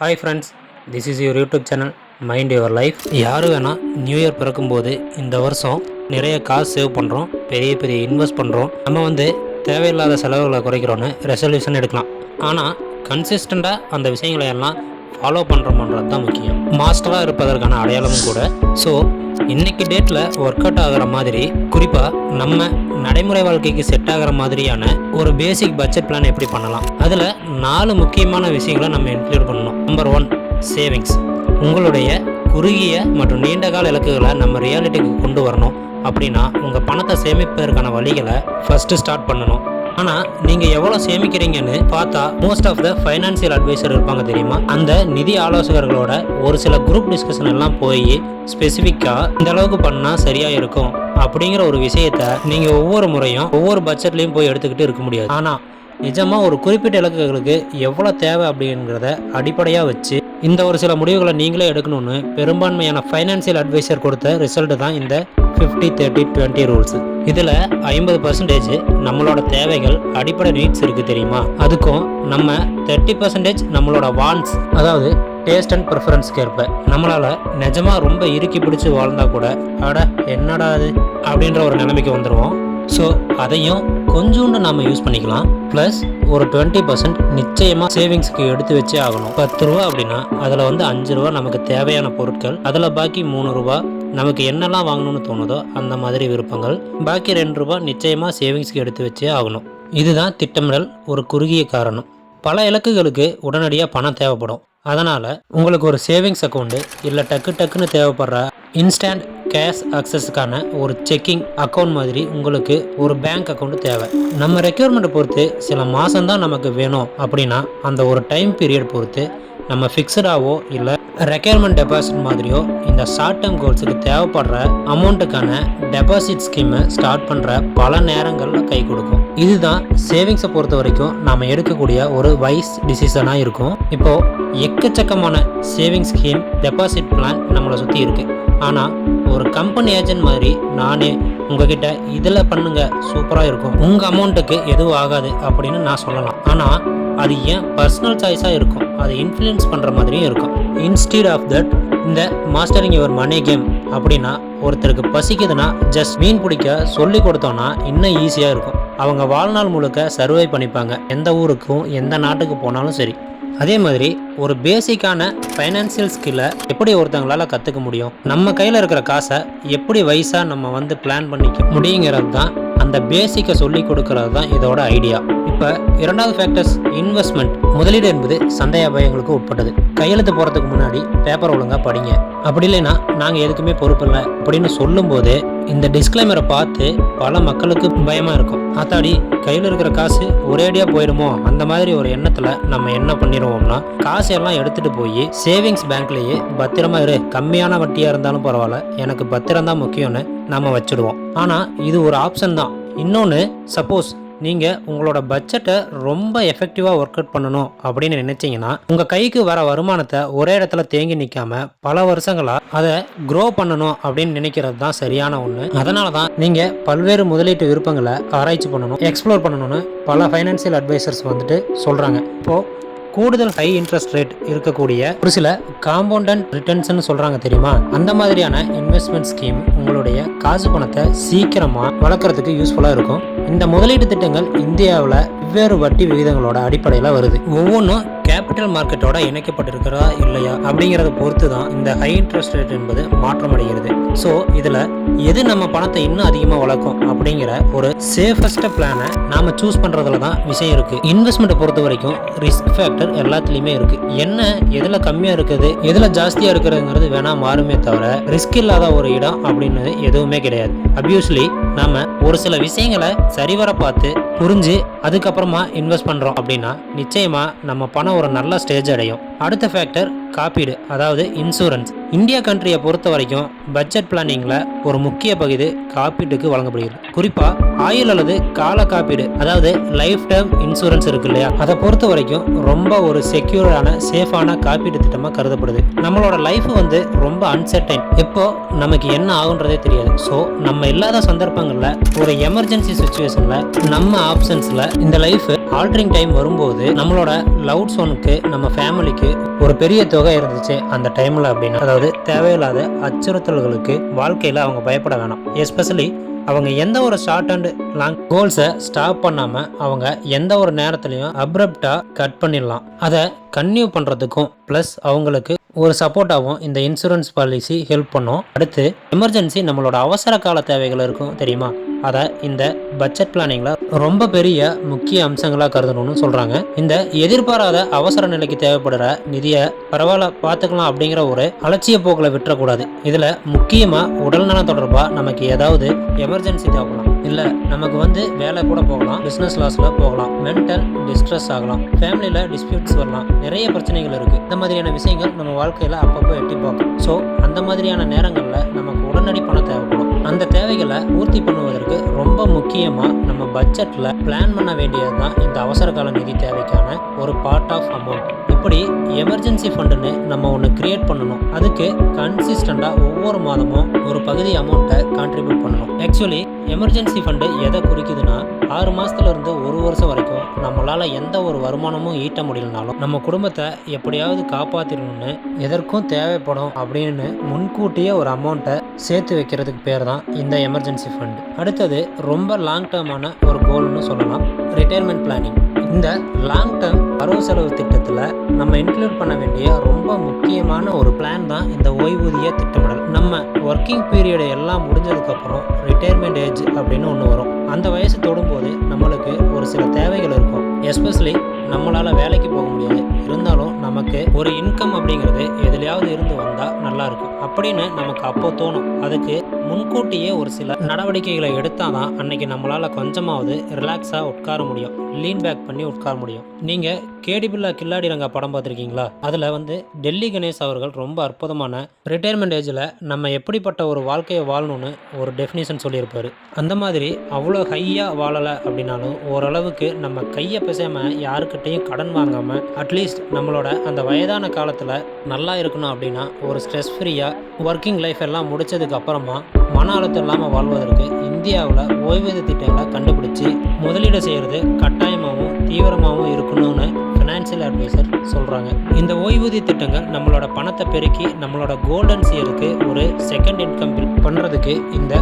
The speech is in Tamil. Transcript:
Hi friends, this is your YouTube channel mind your life. யார் வேணால் நியூ இயர் பிறக்கும்போது இந்த வருஷம் நிறைய காசு சேவ் பண்ணுறோம், பெரிய பெரிய இன்வெஸ்ட் பண்ணுறோம், நம்ம தேவையில்லாத செலவுகளை குறைக்கிறோன்னு ரெசல்யூஷன் எடுக்கலாம். ஆனால் கன்சிஸ்டண்ட்டாக அந்த விஷயங்களை எல்லாம் ஃபாலோ பண்ணுறோம்ன்றது தான் முக்கியம். மாஸ்டராக இருப்பதற்கான அடையாளமும் கூட. ஸோ இன்றைக்கி டேட்டில் ஒர்க் அவுட் ஆகிற மாதிரி, குறிப்பாக நம்ம நடைமுறை வாழ்க்கைக்கு செட் ஆகிற மாதிரியான ஒரு பேசிக் பட்ஜெட் பிளான் எப்படி பண்ணலாம், அதில் 4 முக்கியமான விஷயங்களை நம்ம இன்க்ளூட் பண்ணணும். Number 1, savings. உங்களுடைய குறுகிய மற்றும் நீண்ட கால இலக்குகளை நம்ம ரியாலிட்டிக்கு கொண்டு வரணும் அப்படின்னா உங்கள் பணத்தை சேமிப்பதற்கான வழிகளை ஃபஸ்ட்டு ஸ்டார்ட் பண்ணணும். ஆனால் நீங்கள் எவ்வளோ சேமிக்கிறீங்கன்னு பார்த்தா most of the financial advisor இருப்பாங்க தெரியுமா, அந்த நிதி ஆலோசகர்களோட ஒரு சில குரூப் டிஸ்கஷன் எல்லாம் போய் ஸ்பெசிஃபிக்காக இந்த அளவுக்கு பண்ணால் சரியாக இருக்கும் அப்படிங்கிற ஒரு விஷயத்த நீங்கள் ஒவ்வொரு முறையும் ஒவ்வொரு பட்ஜெட்லேயும் போய் எடுத்துக்கிட்டு இருக்க முடியாது. ஆனால் நிஜமாக ஒரு குறிப்பிட்ட இலக்குகளுக்கு எவ்வளோ தேவை அப்படிங்கிறத அடிப்படையாக வச்சு இந்த ஒரு சில முடிவுகளை நீங்களே எடுக்கணும்னு பெரும்பான்மையான ஃபைனான்சியல் அட்வைசர் கொடுத்த ரிசல்ட் தான் இந்த 50-30-20 ரூல்ஸ். இதில் 50% நம்மளோட தேவைகள், அடிப்படை நீட்ஸ் இருக்குது தெரியுமா, அதுக்கும் நம்ம 30% நம்மளோட வான்ஸ், அதாவது டேஸ்ட் அண்ட் ப்ரிஃபரன்ஸ்க்கு ஏற்ப நம்மளால் நிஜமாக ரொம்ப இறுக்கி பிடிச்சி வாழ்ந்தா கூட அட என்னடா அது அப்படின்ற ஒரு நிலைமைக்கு வந்துடுவோம். ஸோ அதையும் கொஞ்சோண்டு நாம் யூஸ் பண்ணிக்கலாம். ப்ளஸ் ஒரு 20% நிச்சயமாக சேவிங்ஸ்க்கு எடுத்து வச்சே ஆகணும். 10 ரூபா அப்படின்னா அதில் 5 ரூபா நமக்கு தேவையான பொருட்கள், அதில் பாக்கி 3 ரூபா நமக்கு என்னெல்லாம் வாங்கணும்னு தோணுதோ அந்த மாதிரி விருப்பங்கள், பாக்கி 2 ரூபா நிச்சயமாக சேவிங்ஸ்க்கு எடுத்து வச்சே ஆகணும். இதுதான் திட்டமிடல் ஒரு குறுகிய காரணம். பல இலக்குகளுக்கு உடனடியாக பணம் தேவைப்படும். அதனால் உங்களுக்கு ஒரு சேவிங்ஸ் அக்கௌண்ட்டு இல்லை டக்குன்னு தேவைப்படுற இன்ஸ்டன்ட் கேஷ் அக்சஸுக்கான ஒரு செக்கிங் அக்கௌண்ட் மாதிரி உங்களுக்கு ஒரு பேங்க் அக்கௌண்ட் தேவை. நம்ம ரெக்யர்மெண்ட்டை பொறுத்து சில மாதம்தான் நமக்கு வேணும் அப்படின்னா அந்த ஒரு டைம் பீரியட் பொறுத்து நம்ம ஃபிக்ஸடாவோ இல்லை ரெக்யர்மெண்ட் டெபாசிட் மாதிரியோ இந்த ஷார்ட் டேர்ம் கோல்ஸுக்கு தேவைப்படுற அமௌண்ட்டுக்கான டெபாசிட் ஸ்கீமை ஸ்டார்ட் பண்ணுற பல நேரங்களில் கை கொடுக்கும். இதுதான் சேவிங்ஸை பொறுத்த வரைக்கும் நாம் எடுக்கக்கூடிய ஒரு வைஸ் டிசிஷனாக இருக்கும். இப்போது எக்கச்சக்கமான சேவிங் ஸ்கீம், டெபாசிட் பிளான் நம்மளை சுற்றி இருக்குது. ஆனால் ஒரு கம்பெனி ஏஜென்ட் மாதிரி நானே உங்ககிட்ட இதில் பண்ணுங்க சூப்பராக இருக்கும், உங்கள் அமௌண்ட்டுக்கு எதுவும் ஆகாது அப்படின்னு நான் சொல்லலாம். ஆனால் அது ஏன் பர்சனல் சாய்ஸாக இருக்கும், அதை இன்ஃப்ளூயன்ஸ் பண்ணுற மாதிரியும் இருக்கும். இன்ஸ்டீட் ஆஃப் தட், இந்த மாஸ்டரிங் யுவர் மணி கேம் அப்படின்னா ஒருத்தருக்கு பசிக்குதுன்னா ஜஸ்ட் மீன் பிடிக்க சொல்லி கொடுத்தோன்னா இன்னும் ஈஸியாக இருக்கும். அவங்க வாழ்நாள் முழுக்க சர்வை பண்ணிப்பாங்க, எந்த ஊருக்கும் எந்த நாட்டுக்கு போனாலும் சரி. அதே மாதிரி ஒரு பேசிக்கான ஃபைனான்சியல் ஸ்கில்லை எப்படி ஒருத்தவங்களால் கற்றுக்க முடியும், நம்ம கையில் இருக்கிற காசை எப்படி வயசாக நம்ம பிளான் பண்ணிக்க முடியுங்கிறது தான், அந்த பேசிக்கை சொல்லி கொடுக்கறது தான் இதோட ஐடியா. இப்போ 2வது ஃபேக்டர்ஸ், இன்வெஸ்ட்மெண்ட். முதலீடு என்பது சந்தை அபாயங்களுக்கு உட்பட்டது. கையெழுத்து போகிறதுக்கு முன்னாடி பேப்பர் ஒழுங்காக படிங்க, அப்படி இல்லைன்னா நாங்கள் எதுக்குமே பொறுப்பு இல்லை அப்படின்னு சொல்லும்போது இந்த டிஸ்க்ளைமரை பார்த்து பல மக்களுக்கு பயமாக இருக்கும். ஆத்தாடி கையில் இருக்கிற காசு ஒரேடியாக போயிடுமோ அந்த மாதிரி ஒரு எண்ணத்தில் நம்ம என்ன பண்ணிடுவோம்னா காசு எல்லாம் எடுத்துகிட்டு போய் சேவிங்ஸ் பேங்க்லேயே பத்திரமா இரு, கம்மியான வட்டியாக இருந்தாலும் பரவாயில்ல, எனக்கு பத்திரம் தான் முக்கியம்னு நம்ம வச்சுடுவோம். ஆனால் இது ஒரு ஆப்ஷன் தான். இன்னொன்று, சப்போஸ் நீங்கள் உங்களோட பட்ஜெட்டை ரொம்ப எஃபெக்டிவாக ஒர்க் அவுட் பண்ணணும் அப்படின்னு நினைச்சீங்கன்னா உங்கள் கைக்கு வர வருமானத்தை ஒரே இடத்துல தேங்கி நிற்காம பல வருஷங்களாக அதை க்ரோ பண்ணணும் அப்படின்னு நினைக்கிறது தான் சரியான ஒன்று. அதனால தான் நீங்கள் பல்வேறு முதலீட்டு விருப்பங்களை ஆராய்ச்சி பண்ணணும், எக்ஸ்ப்ளோர் பண்ணணும்னு பல ஃபைனான்சியல் அட்வைசர்ஸ் சொல்கிறாங்க. இப்போது கூடுதல் ஹை இன்ட்ரெஸ்ட் ரேட் இருக்கக்கூடிய ஒரு சில காம்பவுண்ட் ரிட்டர்ன்ஸ்னு சொல்கிறாங்க தெரியுமா, அந்த மாதிரியான இன்வெஸ்ட்மெண்ட் ஸ்கீம் உங்களுடைய காசு பணத்தை சீக்கிரமாக வளர்க்குறதுக்கு யூஸ்ஃபுல்லாக இருக்கும். இந்த முதலீட்டு திட்டங்கள் இந்தியாவில் வெவ்வேறு வட்டி விகிதங்களோட அடிப்படையில் வருது. ஒவ்வொன்றும் கேபிட்டல் மார்க்கெட்டோட இணைக்கப்பட்டிருக்கிறதா இல்லையா அப்படிங்கிறத பொறுத்து தான் இந்த ஹை இன்ட்ரெஸ்ட் ரேட் என்பது மாற்றம் அடைகிறது. ஸோ இதில் எது நம்ம பணத்தை இன்னும் அதிகமாக வளர்க்கும் அப்படிங்கிற ஒரு சேஃபஸ்ட் பிளானை நாம் சூஸ் பண்ணுறதுல தான் விஷயம் இருக்குது. இன்வெஸ்ட்மெண்ட்டை பொறுத்த வரைக்கும் ரிஸ்க் ஃபேக்டர் எல்லாத்துலேயுமே இருக்குது. என்ன எதில் கம்மியாக இருக்குது எதில் ஜாஸ்தியாக இருக்கிறதுங்கிறது வேணால் மாறுமே தவிர ரிஸ்க் இல்லாத ஒரு இடம் அப்படின்னு எதுவுமே கிடையாது. அப்யூஸ்லி நாம் ஒரு சில விஷயங்களை சரிவர பார்த்து புரிஞ்சு அதுக்கப்புறமா இன்வெஸ்ட் பண்ணுறோம் அப்படின்னா நிச்சயமாக நம்ம பணம் ஒரு நல்ல ஸ்டேஜ் அடையும். அடுத்த ஃபேக்டர் காப்பீடு, அதாவது இன்சூரன்ஸ். இந்தியா கண்ட்ரியை பொறுத்த வரைக்கும் பட்ஜெட் பிளானிங்கில் ஒரு முக்கிய பகுதி காப்பீட்டுக்கு வழங்கப்படுகிறது. குறிப்பாக ஆயுள் அல்லது கால காப்பீடு, அதாவது லைஃப் டைம் இன்சூரன்ஸ் இருக்கு இல்லையா, அதை பொறுத்த வரைக்கும் ரொம்ப ஒரு செக்யூரான சேஃபான காப்பீடு திட்டமாக கருதப்படுது. நம்மளோட லைஃப் வந்து ரொம்ப அன்சர்டைன், எப்போ நமக்கு என்ன ஆகுன்றதே தெரியாது. ஸோ நம்ம இல்லாத சந்தர்ப்பங்களில் ஒரு எமர்ஜென்சி சுச்சுவேஷன்ல நம்ம ஆப்ஷன்ஸ்ல இந்த லைஃப் ஆல்டரிங் டைம் வரும்போது நம்மளோட லவ்ட் ஒனுக்கு, நம்ம ஃபேமிலிக்கு ஒரு பெரிய தொகை இருந்துச்சு அந்த டைம்ல அப்படின்னா, அதாவது தேவையில்லாத அச்சுறுத்தல்களுக்கு வாழ்க்கையில அவங்க பயப்பட வேணாம். எஸ்பெஷலி அவங்க எந்த ஒரு ஷார்ட் அண்ட் லாங் கோல்ஸை ஸ்டாப் பண்ணாமல் அவங்க எந்த ஒரு நேரத்துலையும் அப்ரப்டாக கட் பண்ணிடலாம். அதை கன்டினியூ பண்ணுறதுக்கும் ப்ளஸ் அவங்களுக்கு ஒரு சப்போர்ட்டாகவும் இந்த இன்சூரன்ஸ் பாலிசி ஹெல்ப் பண்ணும். அடுத்து எமர்ஜென்சி நம்மளோட அவசர கால தேவைகள் இருக்கும் தெரியுமா, அதை இந்த பட்ஜெட் பிளானிங்கில் ரொம்ப பெரிய முக்கிய அம்சங்களாக கருதணும்னு சொல்கிறாங்க. இந்த எதிர்பாராத அவசர நிலைக்கு தேவைப்படுற நிதியை பரவாயில்ல பார்த்துக்கலாம் அப்படிங்கிற ஒரு அலட்சிய போக்கில் விட்டுறக்கூடாது. இதில் முக்கியமாக உடல்நலம் தொடர்பாக நமக்கு ஏதாவது எமர்ஜென்சி தேவைப்படலாம், இல்லை நமக்கு வந்து வேலை கூட போகலாம், பிஸ்னஸ் லாஸில் போகலாம், மென்டல் டிஸ்ட்ரெஸ் ஆகலாம், ஃபேமிலியில் டிஸ்பியூட்ஸ் வரலாம், நிறைய பிரச்சனைகள் இருக்குது. இந்த மாதிரியான விஷயங்கள் நம்ம வாழ்க்கையில் அப்பப்போ எட்டி பார்க்கும். ஸோ அந்த மாதிரியான நேரங்களில் நமக்கு உடனடி பணம் தேவைப்படும். அந்த தேவைகளை பூர்த்தி பண்ணுவதற்கு ரொம்ப முக்கியமாக நம்ம பட்ஜெட்டில் பிளான் பண்ண வேண்டியது தான் இந்த அவசர கால நிதி தேவைக்கான ஒரு பார்ட் ஆஃப் அமௌண்ட். இப்படி எமர்ஜென்சி ஃபண்டுன்னு நம்ம ஒன்று கிரியேட் பண்ணணும். அதுக்கு கன்சிஸ்டண்டாக ஒவ்வொரு மாதமும் ஒரு பகுதி அமௌண்ட்டை கான்ட்ரிபியூட் பண்ணணும். ஆக்சுவலி எமர்ஜென்சி ஃபண்டு எதை குறிக்குதுன்னா, 6 மாதத்துலேருந்து 1 வருஷம் வரைக்கும் நம்மளால் எந்த ஒரு வருமானமும் ஈட்ட முடியலனாலும் நம்ம குடும்பத்தை எப்படியாவது காப்பாற்றிடணும்னு எதற்கும் தேவைப்படும் அப்படின்னு முன்கூட்டியே ஒரு அமௌண்ட்டை சேர்த்து வைக்கிறதுக்கு பேர் தான் இந்த எமர்ஜென்சி ஃபண்டு. அடுத்தது ரொம்ப லாங் டேர்மான ஒரு கோல்னு சொல்லலாம், ரிட்டையர்மெண்ட் பிளானிங். இந்த லாங் டேர்ம் வரவு செலவு திட்டத்தில் நம்ம இன்க்ளூட் பண்ண வேண்டிய ரொம்ப முக்கியமான ஒரு பிளான் தான் இந்த ஓய்வூதிய திட்டமிடல். நம்ம ஒர்க்கிங் பீரியட் எல்லாம் முடிஞ்சதுக்கப்புறம் ரிட்டையர்மெண்ட் ஏஜ் அப்படின்னு ஒன்று வரும். அந்த வயசு தொடும்போது நம்மளுக்கு ஒரு சில தேவைகள் இருக்கும். எஸ்பெஷலி நம்மளால் வேலைக்கு போக முடியாது, இருந்தாலும் நமக்கு ஒரு இன்கம் அப்படிங்கிறது எதுலையாவது இருந்து வந்தால் நல்லாயிருக்கும் அப்படின்னு நமக்கு அப்போ தோணும். அதுக்கு முன்கூட்டியே ஒரு சில நடவடிக்கைகளை எடுத்தால் தான் அன்னைக்கு நம்மளால் கொஞ்சமாவது ரிலாக்ஸாக உட்கார முடியும், லீன் பேக் பண்ணி உட்கார முடியும். நீங்கள் கேடி பில்லா கில்லாடி ரங்கா படம் பார்த்துருக்கீங்களா? அதில் வந்து டெல்லி கணேஷ் அவர்கள் ரொம்ப அற்புதமான ரிட்டையர்மெண்ட் ஏஜில் நம்ம எப்படிப்பட்ட ஒரு வாழ்க்கையை வாழணும்னு ஒரு டெஃபினேஷன் சொல்லியிருப்பார். அந்த மாதிரி அவ்வளோ ஹையாக வாழலை அப்படின்னாலும் ஓரளவுக்கு நம்ம கையை பிசையாமல் யாருக்கிட்டையும் கடன் வாங்காமல் அட்லீஸ்ட் நம்மளோட அந்த வயதான காலத்தில் நல்லா இருக்கணும் அப்படின்னா ஒரு ஸ்ட்ரெஸ் ஃப்ரீயாக ஒர்க்கிங் லைஃப் எல்லாம் முடித்ததுக்கு அப்புறமா மன அழுத்தம் இல்லாமல் வாழ்வதற்கு இந்தியாவில் ஓய்வூதிய திட்டங்களை கண்டுபிடிச்சி முதலீடு செய்கிறது கட்டாயமாகவும் தீவிரமாகவும் இருக்கணும்னு ஃபினான்ஷியல் அட்வைசர் சொல்கிறாங்க. இந்த ஓய்வூதிய திட்டங்கள் நம்மளோட பணத்தை பெருக்கி நம்மளோட கோல்டன் இயருக்கு ஒரு செகண்ட் இன்கம் பில்ட் பண்ணுறதுக்கு இந்த